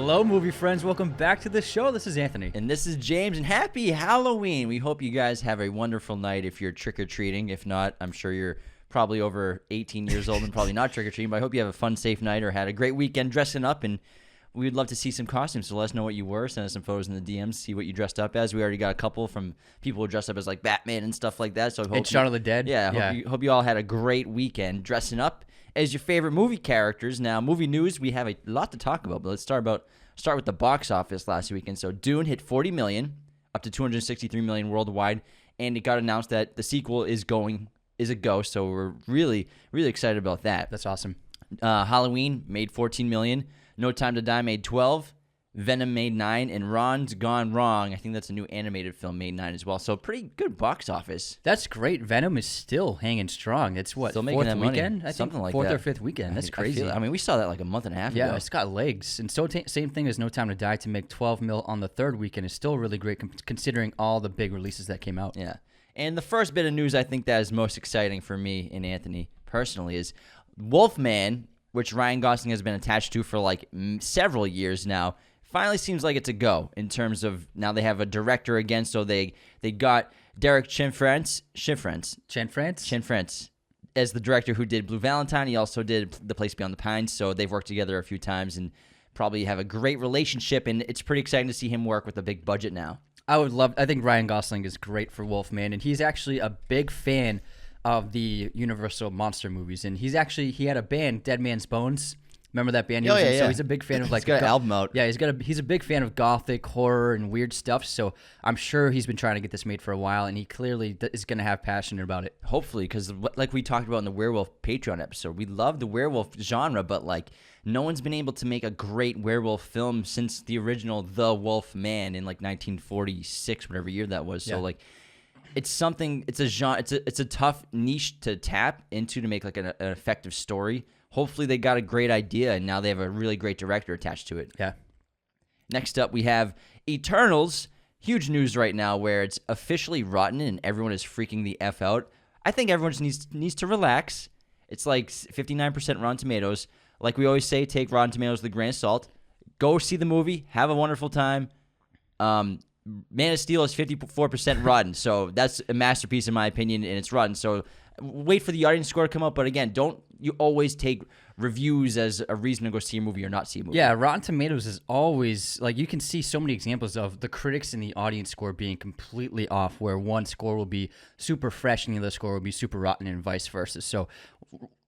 Hello, movie friends. Welcome back to the show. This is Anthony. And this is James, and happy Halloween. We hope you guys have a wonderful night if you're trick-or-treating. If not, I'm sure you're probably over 18 years old and probably not trick-or-treating, but I hope you have a fun, safe night or had a great weekend dressing up, and we'd love to see some costumes, so let us know what you were. Send us some photos in the DMs, see what you dressed up as. We already got a couple from people who dressed up as, like, Batman and stuff like that. So I hope Shaun of the Dead. Yeah, hope you all had a great weekend dressing up as your favorite movie characters. Now, movie news, we have a lot to talk about, but let's start with the box office last weekend. So Dune hit 40 million, up to 263 million worldwide, and it got announced that the sequel is a go. So we're really, really excited about that. That's awesome. Halloween made 14 million. No Time to Die made 12. Venom made 9, and Ron's Gone Wrong, I think that's a new animated film, made 9 as well. So pretty good box office. That's great. Venom is still hanging strong. It's what, still making fourth that weekend? Money. I Something think like fourth that. or fifth weekend. That's crazy. I mean, we saw that like a month and a half ago. Yeah, it's got legs. And so same thing as No Time to Die to make 12 mil on the third weekend is still really great considering all the big releases that came out. Yeah. And the first bit of news I think that is most exciting for me and Anthony personally is Wolfman, which Ryan Gosling has been attached to for like several years now, finally seems like it's a go in terms of now they have a director again. So they got Derek Cianfrance as the director who did Blue Valentine. He also did The Place Beyond the Pines. So they've worked together a few times and probably have a great relationship. And it's pretty exciting to see him work with a big budget now. I think Ryan Gosling is great for Wolfman, and he's actually a big fan of the Universal monster movies. And he had a band, Dead Man's Bones. Remember that band? So he's a big fan of like. He's got an album out. Yeah, he's a big fan of gothic horror and weird stuff. So I'm sure he's been trying to get this made for a while, and he clearly is going to have passion about it. Hopefully, because like we talked about in the Werewolf Patreon episode, we love the werewolf genre, but like no one's been able to make a great werewolf film since the original The Wolf Man in like 1946, whatever year that was. So like. It's something. It's a genre. It's a tough niche to tap into to make like an effective story. Hopefully, they got a great idea, and now they have a really great director attached to it. Yeah. Next up, we have Eternals. Huge news right now, where it's officially rotten and everyone is freaking the f out. I think everyone just needs to relax. It's like 59% Rotten Tomatoes. Like we always say, take Rotten Tomatoes with a grain of salt. Go see the movie. Have a wonderful time. Man of Steel is 54% rotten, so that's a masterpiece in my opinion, and it's rotten. So wait for the audience score to come up, but again, don't you always take reviews as a reason to go see a movie or not see a movie. Yeah, Rotten Tomatoes is always, like, you can see so many examples of the critics and the audience score being completely off, where one score will be super fresh and the other score will be super rotten and vice versa. So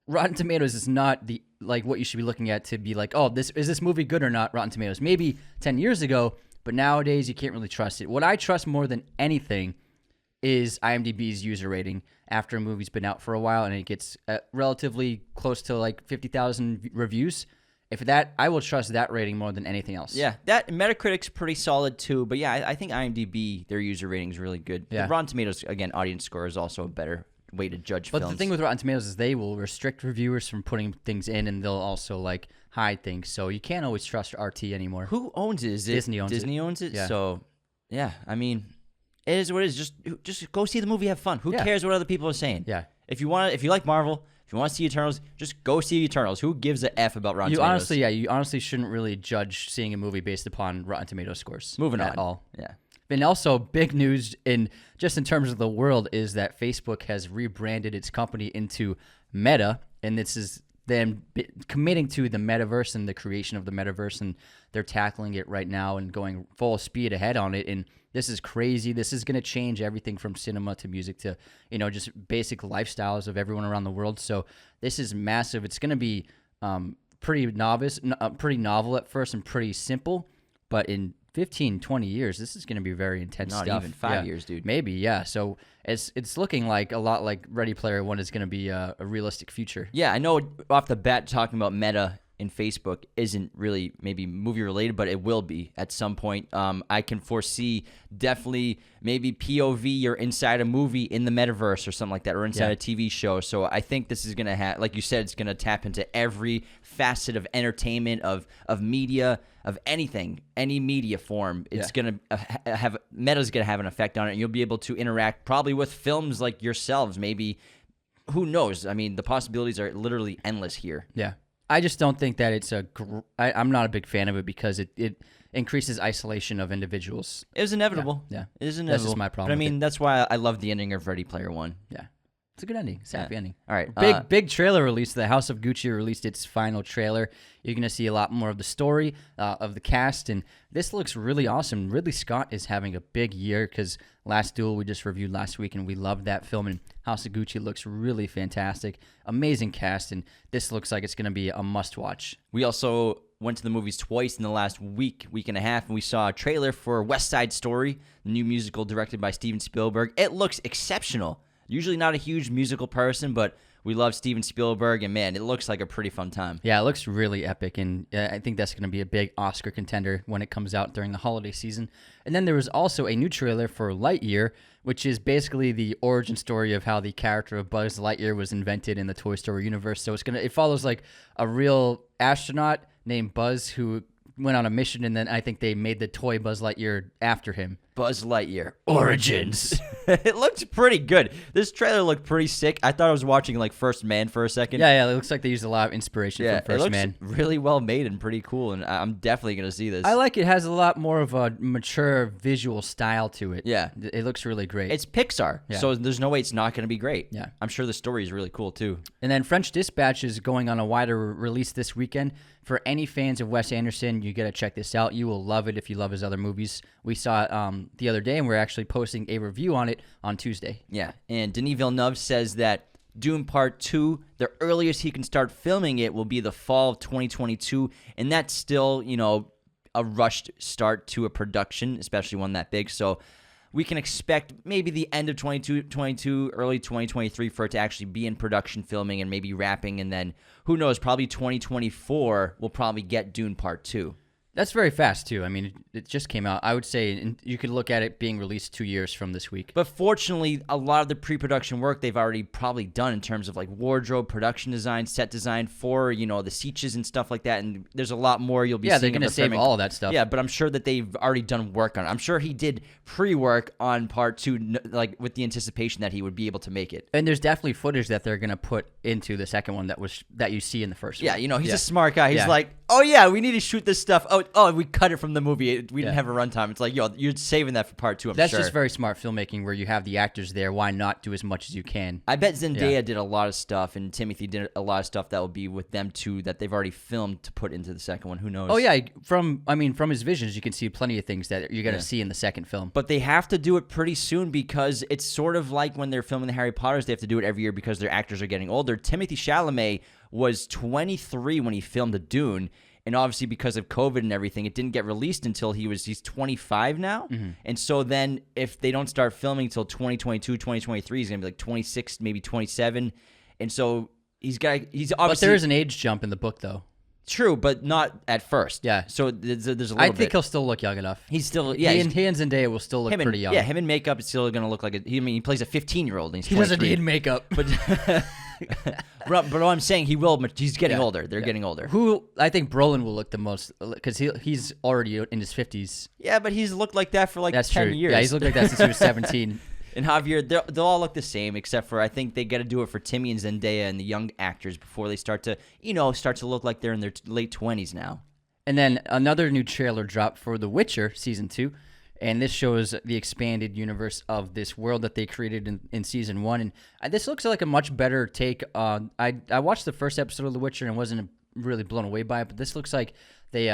Rotten Tomatoes is not what you should be looking at to be like, oh, is this movie good or not? Rotten Tomatoes. Maybe 10 years ago, but nowadays, you can't really trust it. What I trust more than anything is IMDb's user rating after a movie's been out for a while and it gets relatively close to like 50,000 reviews. I will trust that rating more than anything else. Yeah, that Metacritic's pretty solid too. But yeah, I think IMDb, their user rating is really good. Yeah. The Rotten Tomatoes, again, audience score is also a better way to judge films. But the thing with Rotten Tomatoes is they will restrict reviewers from putting things in, and they'll also like hide things. So you can't always trust RT anymore. Who owns it? Is it Disney owns it. Disney owns it. Yeah. So yeah, I mean, it is what it is. Just go see the movie, have fun. Who cares what other people are saying? Yeah. If you like Marvel, if you want to see Eternals, just go see Eternals. Who gives a f about Rotten Tomatoes? You honestly shouldn't really judge seeing a movie based upon Rotten Tomatoes scores. Moving on. At all. Yeah. And also, big news in terms of the world is that Facebook has rebranded its company into Meta, and this is them committing to the metaverse and the creation of the metaverse, and they're tackling it right now and going full speed ahead on it. And this is crazy. This is going to change everything from cinema to music to just basic lifestyles of everyone around the world. So this is massive. It's going to be pretty novel at first and pretty simple, but in 15, 20 years, this is going to be very intense stuff. Not even 5 years, dude. Maybe, yeah. So it's looking like a lot like Ready Player One is going to be a realistic future. Yeah, I know off the bat talking about Meta in Facebook isn't really maybe movie related, but it will be at some point. I can foresee definitely maybe POV or inside a movie in the metaverse or something like that, or inside a TV show. So I think this is going to have, like you said, it's going to tap into every facet of entertainment, of media, of anything, any media form. It's going to have, Meta's going to have an effect on it, and you'll be able to interact probably with films like yourselves, maybe. Who knows? I mean, the possibilities are literally endless here. Yeah. I just don't think that it's I'm not a big fan of it because it increases isolation of individuals. It was inevitable. Yeah. It is inevitable. That's just my problem. But I with mean, it. that's why I love the ending of Ready Player One. Yeah. It's a good ending. It's a happy ending. All right. Big trailer release. The House of Gucci released its final trailer. You're going to see a lot more of the story of the cast, and this looks really awesome. Ridley Scott is having a big year because Last Duel we just reviewed last week, and we loved that film, and House of Gucci looks really fantastic. Amazing cast, and this looks like it's going to be a must-watch. We also went to the movies twice in the last week and a half, and we saw a trailer for West Side Story, the new musical directed by Steven Spielberg. It looks exceptional. Usually not a huge musical person, but we love Steven Spielberg, and man, it looks like a pretty fun time. Yeah, it looks really epic, and I think that's going to be a big Oscar contender when it comes out during the holiday season. And then there was also a new trailer for Lightyear, which is basically the origin story of how the character of Buzz Lightyear was invented in the Toy Story universe. So it follows like a real astronaut named Buzz who went on a mission, and then I think they made the toy Buzz Lightyear after him. Buzz Lightyear Origins. It looked pretty good. This trailer looked pretty sick. I thought I was watching like First Man for a second. Yeah, it looks like they used a lot of inspiration from First Man. It looks really well made and pretty cool, and I'm definitely going to see this. I like it. It has a lot more of a mature visual style to it. Yeah. It looks really great. It's Pixar, so there's no way it's not going to be great. Yeah. I'm sure the story is really cool too. And then French Dispatch is going on a wider release this weekend. For any fans of Wes Anderson, you got to check this out. You will love it if you love his other movies. We saw it the other day, and we're actually posting a review on it on Tuesday. Yeah, and Denis Villeneuve says that Dune Part 2, the earliest he can start filming it will be the fall of 2022, and that's still, a rushed start to a production, especially one that big. So we can expect maybe the end of 2022, early 2023 for it to actually be in production filming and maybe wrapping, and then who knows, probably 2024 we'll probably get Dune Part 2. That's very fast, too. I mean, it just came out. I would say you could look at it being released 2 years from this week. But fortunately, a lot of the pre-production work they've already probably done in terms of like wardrobe, production design, set design for, the sieges and stuff like that. And there's a lot more you'll be seeing. Yeah, they're going to save all of that stuff. Yeah, but I'm sure that they've already done work on it. I'm sure he did pre-work on Part 2, like with the anticipation that he would be able to make it. And there's definitely footage that they're going to put into the second one that you see in the first one. Yeah, he's a smart guy. He's like, oh yeah, we need to shoot this stuff. Oh, we cut it from the movie. We didn't have a runtime. It's like, you're saving that for Part 2, I'm sure. That's just very smart filmmaking where you have the actors there. Why not do as much as you can? I bet Zendaya did a lot of stuff, and Timothy did a lot of stuff that will be with them too that they've already filmed to put into the second one. Who knows? Oh yeah, from his visions, you can see plenty of things that you're going to see in the second film. But they have to do it pretty soon because it's sort of like when they're filming the Harry Potters, they have to do it every year because their actors are getting older. Timothy Chalamet was 23 when he filmed The Dune. And obviously because of COVID and everything, it didn't get released until he's 25 now. Mm-hmm. And so then if they don't start filming until 2022, 2023, he's going to be like 26, maybe 27. And so he's obviously... But there is an age jump in the book, though. True, but not at first. Yeah. So there's a little bit. I think he'll still look young enough. He's still... Yeah, he and Zendaya will still look pretty young. Yeah, him in makeup is still going to look like he plays a 15-year-old. And he's he doesn't need makeup. But... but what I'm saying, he's getting older. They're getting older. Who I think Brolin will look the most because he's already in his 50s. Yeah, but he's looked like that for like 10 years. Yeah, he's looked like that since he was 17. And Javier, they'll all look the same except for I think they got to do it for Timmy and Zendaya and the young actors before they start to look like they're in their late 20s now. And then another new trailer dropped for The Witcher Season 2. And this shows the expanded universe of this world that they created in Season 1. And this looks like a much better take. I watched the first episode of The Witcher and wasn't really blown away by it. But this looks like they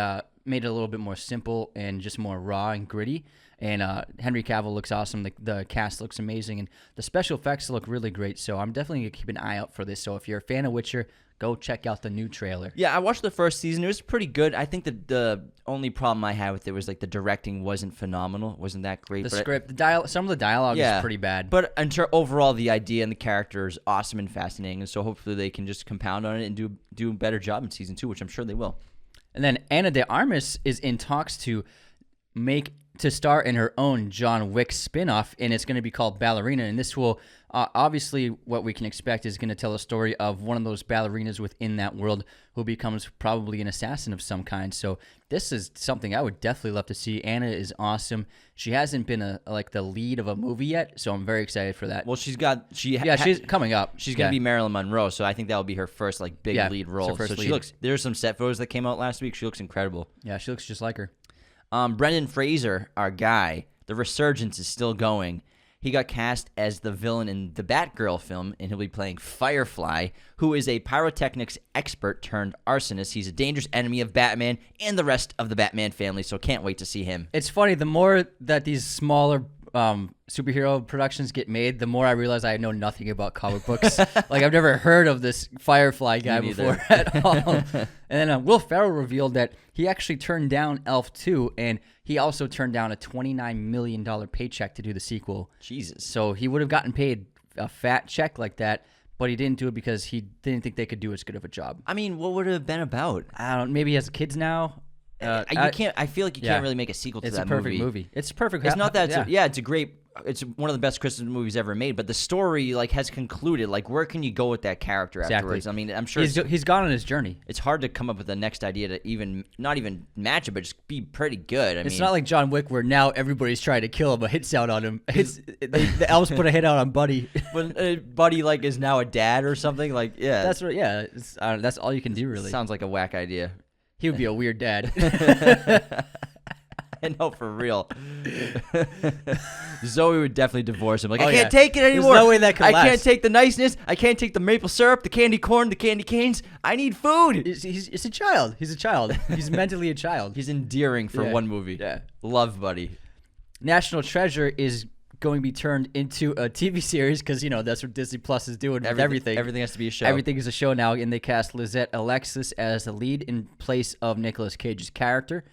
made it a little bit more simple and just more raw and gritty. And Henry Cavill looks awesome. The cast looks amazing. And the special effects look really great. So I'm definitely going to keep an eye out for this. So if you're a fan of Witcher, go check out the new trailer. Yeah, I watched the first season. It was pretty good. I think the only problem I had with it was like the directing wasn't phenomenal. It wasn't that great. The script, some of the dialogue is pretty bad. But overall, the idea and the character is awesome and fascinating. And so hopefully they can just compound on it and do a better job in Season 2, which I'm sure they will. And then Ana de Armas is in talks to make to star in her own John Wick spin-off, and it's going to be called Ballerina. And this will obviously, what we can expect is going to tell a story of one of those ballerinas within that world who becomes probably an assassin of some kind. So this is something I would definitely love to see. Anna is awesome. She hasn't been like the lead of a movie yet, so I'm very excited for that. Well, she's coming up. She's gonna be Marilyn Monroe, so I think that'll be her first like big lead role. So she looks. There's some set photos that came out last week. She looks incredible. Yeah, she looks just like her. Brendan Fraser, our guy, the resurgence is still going. He got cast as the villain in the Batgirl film, and he'll be playing Firefly, who is a pyrotechnics expert turned arsonist. He's a dangerous enemy of Batman and the rest of the Batman family, so can't wait to see him. It's funny, the more that these smaller superhero productions get made, the more I realize I know nothing about comic books. Like, I've never heard of this Firefly guy before at all. And then Will Ferrell revealed that he actually turned down Elf 2, and he also turned down a $29 million paycheck to do the sequel. Jesus. So he would have gotten paid a fat check like that, but he didn't do it because he didn't think they could do as good of a job. I mean, what would it have been about? I don't know. Maybe he has kids now. You can't. I feel like you can't really make a sequel to that movie. It's a perfect movie. It's perfect. It's not that. It's a great. It's one of the best Christmas movies ever made. But the story has concluded. Like, where can you go with that character afterwards? I mean, I'm sure he's gone on his journey. It's hard to come up with the next idea to not even match it, but just be pretty good. It's not like John Wick where now everybody's trying to kill him, but hits out on him. The elves put a hit out on Buddy. When Buddy is now a dad or something. That's right. Yeah, that's all you can do really. Sounds like a whack idea. He would be a weird dad. I know, for real. Zoe would definitely divorce him. I can't take it anymore. There's no way that could last. I can't take the niceness. I can't take the maple syrup, the candy corn, the candy canes. I need food. He's a child. He's a child. He's mentally a child. He's endearing for one movie. Yeah. Love Buddy. National Treasure is going to be turned into a TV series because, that's what Disney Plus is doing with everything. Everything has to be a show. Everything is a show now, and they cast Lizette Alexis as the lead in place of Nicolas Cage's character.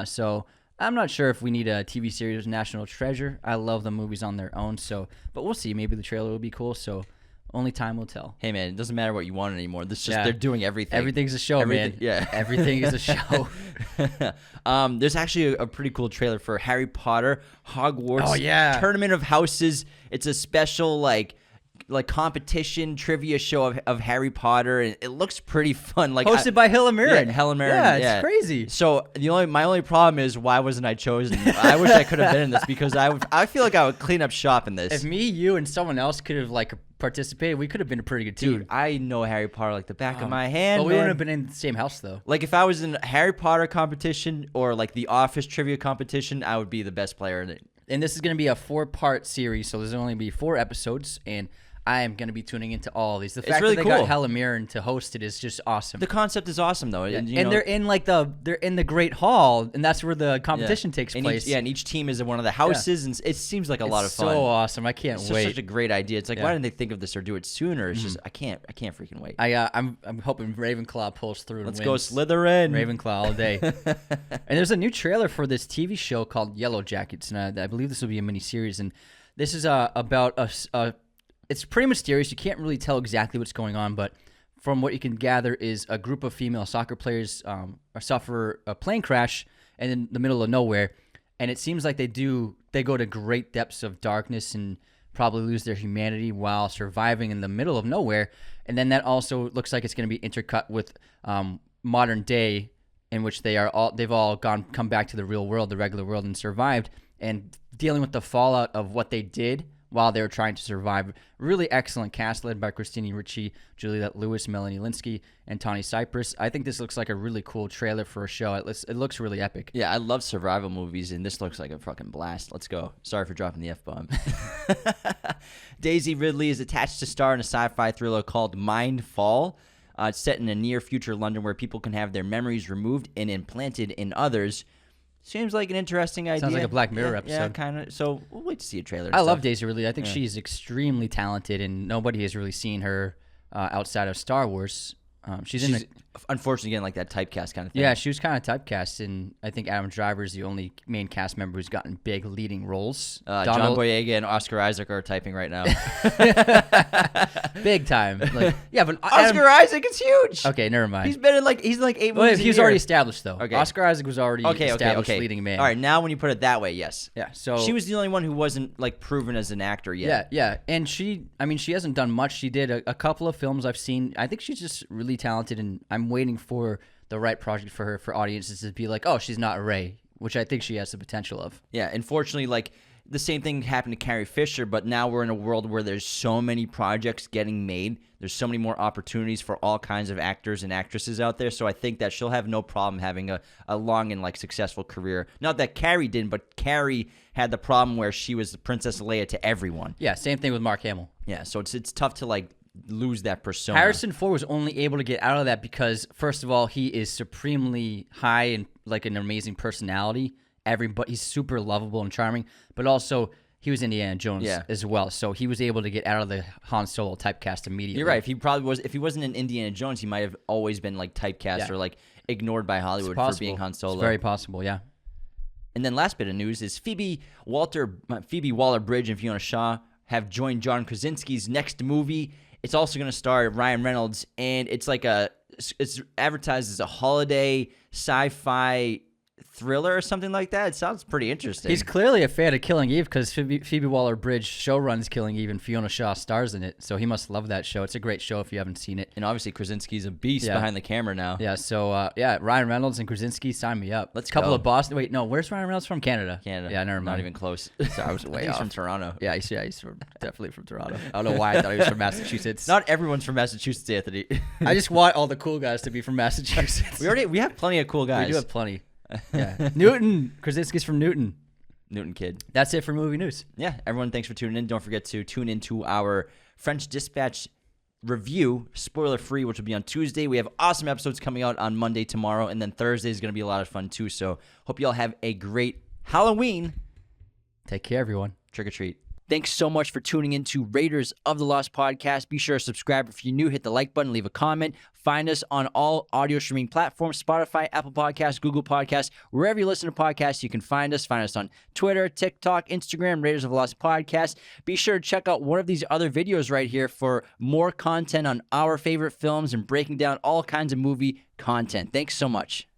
So I'm not sure if we need a TV series with National Treasure. I love the movies on their own, but we'll see. Maybe the trailer will be cool, so only time will tell. Hey, man, it doesn't matter what you want anymore. They're doing everything. Everything's a show, man. Yeah. Everything is a show. There's actually a pretty cool trailer for Harry Potter Hogwarts Tournament of Houses. It's a special, competition trivia show of Harry Potter, and it looks pretty fun. Hosted by Helen Mirren. Yeah, Helen Mirren. Yeah, it's crazy. So my only problem is, why wasn't I chosen? I wish I could have been in this because I feel like I would clean up shop in this. If me, you, and someone else could have participated, we could have been a pretty good team. Dude, I know Harry Potter like the back of my hand. But we wouldn't have been in the same house though. If I was in a Harry Potter competition or the Office trivia competition, I would be the best player in it. And this is going to be a 4-part series, so there's only going to be 4 episodes, and I am going to be tuning into all of these. The fact really that they cool. got Helen Mirren to host it is just awesome. The concept is awesome, though. Yeah. And they're in they're in the Great Hall, and that's where the competition takes place. And each team is in one of the houses, and it seems like a lot of fun. So awesome! I can't wait. It's such a great idea. It's why didn't they think of this or do it sooner? It's just I can't freaking wait. I'm hoping Ravenclaw pulls through. Let's and go Slytherin. Ravenclaw all day. And there's a new trailer for this TV show called Yellow Jackets, and I believe this will be a miniseries. And this is about a it's pretty mysterious. You can't really tell exactly what's going on, but from what you can gather is a group of female soccer players suffer a plane crash in the middle of nowhere, and it seems like they go to great depths of darkness and probably lose their humanity while surviving in the middle of nowhere. And then that also looks like it's going to be intercut with modern day, in which they've all come back to the real world, the regular world, and survived, and dealing with the fallout of what they did while they were trying to survive. Really excellent cast led by Christina Ricci, Juliette Lewis, Melanie Linsky, and Tawny Cypress. I think this looks like a really cool trailer for a show. It looks really epic. Yeah, I love survival movies, and this looks like a fucking blast. Let's go. Sorry for dropping the F-bomb. Daisy Ridley is attached to star in a sci-fi thriller called Mindfall. It's set in a near-future London where people can have their memories removed and implanted in others. Seems like an interesting idea. Sounds like a Black Mirror episode. Yeah, kind of. So we'll wait to see a trailer. I love Daisy Ridley. I think she's extremely talented, and nobody has really seen her outside of Star Wars. She's in. Unfortunately getting like that typecast kind of thing. Yeah, she was kind of typecast, and I think Adam Driver is the only main cast member who's gotten big leading roles. John Boyega and Oscar Isaac are typing right now. Big time. Like, yeah, but Oscar Isaac is huge. Okay, never mind. He's been in like 8 movies. He was already established though. Okay. Oscar Isaac was already established leading man. All right, now when you put it that way, yes. Yeah. So she was the only one who wasn't like proven as an actor yet. Yeah. And she hasn't done much. She did a couple of films I've seen. I think she's just really talented, and I'm waiting for the right project for her, for audiences to be like, oh, she's not Ray, which I think she has the potential of. Yeah, unfortunately, like the same thing happened to Carrie Fisher, but now we're in a world where there's so many projects getting made. There's so many more opportunities for all kinds of actors and actresses out there. So I think that she'll have no problem having a long and like successful career. Not that Carrie didn't, but Carrie had the problem where she was the Princess Leia to everyone. Yeah, same thing with Mark Hamill. Yeah, so it's tough to like lose that persona. Harrison Ford was only able to get out of that because, first of all, he is supremely high and like an amazing personality. He's super lovable and charming, but also he was Indiana Jones as well, so he was able to get out of the Han Solo typecast immediately. You're right. If he wasn't in Indiana Jones, he might have always been like typecast or like ignored by Hollywood for being Han Solo. It's very possible, yeah. And then last bit of news is Phoebe Waller-Bridge and Fiona Shaw have joined John Krasinski's next movie. It's also going to star Ryan Reynolds, and it's advertised as a holiday sci-fi thriller or something like that. It sounds pretty interesting. He's clearly a fan of Killing Eve because Phoebe Waller-Bridge show runs Killing Eve, and Fiona Shaw stars in it, so he must love that show. It's a great show if you haven't seen it. And obviously Krasinski's a beast behind the camera now. Yeah, so Ryan Reynolds and Krasinski, sign me up. Let's couple go. of Boston. Wait, no, where's Ryan Reynolds from? Canada. Yeah, never mind. Not even close. So I was way He's off. from Toronto. Yeah, he's definitely from Toronto. I don't know why I thought he was from Massachusetts. Not everyone's from Massachusetts, Anthony. I just want all the cool guys to be from Massachusetts. We have plenty of cool guys. We do have plenty. Yeah. Newton. Krasinski's from Newton. Newton kid. That's it for movie news. Yeah, everyone, thanks for tuning in. Don't forget to tune into our French Dispatch review, spoiler-free, which will be on Tuesday. We have awesome episodes coming out on Monday, tomorrow, and then Thursday is going to be a lot of fun too. So hope you all have a great Halloween. Take care, everyone. Trick or treat. Thanks so much for tuning in to Raiders of the Lost podcast. Be sure to subscribe if you're new. Hit the like button, leave a comment. Find us on all audio streaming platforms, Spotify, Apple Podcasts, Google Podcasts. Wherever you listen to podcasts, you can find us. Find us on Twitter, TikTok, Instagram, Raiders of the Lost podcast. Be sure to check out one of these other videos right here for more content on our favorite films and breaking down all kinds of movie content. Thanks so much.